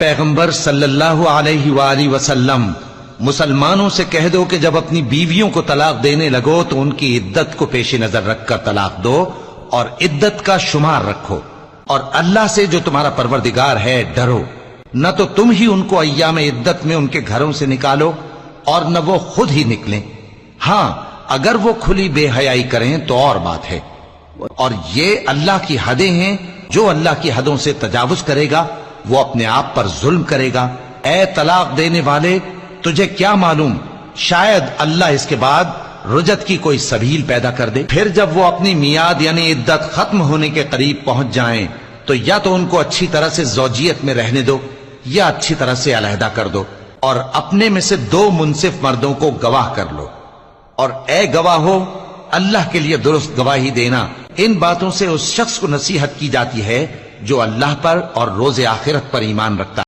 پیغمبر صلی اللہ علیہ وآلہ وسلم مسلمانوں سے کہہ دو کہ جب اپنی بیویوں کو طلاق دینے لگو تو ان کی عدت کو پیش نظر رکھ کر طلاق دو اور عدت کا شمار رکھو، اور اللہ سے جو تمہارا پروردگار ہے ڈرو، نہ تو تم ہی ان کو ایام عدت میں ان کے گھروں سے نکالو اور نہ وہ خود ہی نکلیں، ہاں اگر وہ کھلی بے حیائی کریں تو اور بات ہے، اور یہ اللہ کی حدیں ہیں، جو اللہ کی حدوں سے تجاوز کرے گا وہ اپنے آپ پر ظلم کرے گا۔ اے طلاق دینے والے، تجھے کیا معلوم شاید اللہ اس کے بعد رجعت کی کوئی سبیل پیدا کر دے۔ پھر جب وہ اپنی میعاد یعنی عدت ختم ہونے کے قریب پہنچ جائیں تو یا تو ان کو اچھی طرح سے زوجیت میں رہنے دو یا اچھی طرح سے علیحدہ کر دو، اور اپنے میں سے 2 منصف مردوں کو گواہ کر لو، اور اے گواہو اللہ کے لیے درست گواہی دینا۔ ان باتوں سے اس شخص کو نصیحت کی جاتی ہے جو اللہ پر اور روز آخرت پر ایمان رکھتا ہے۔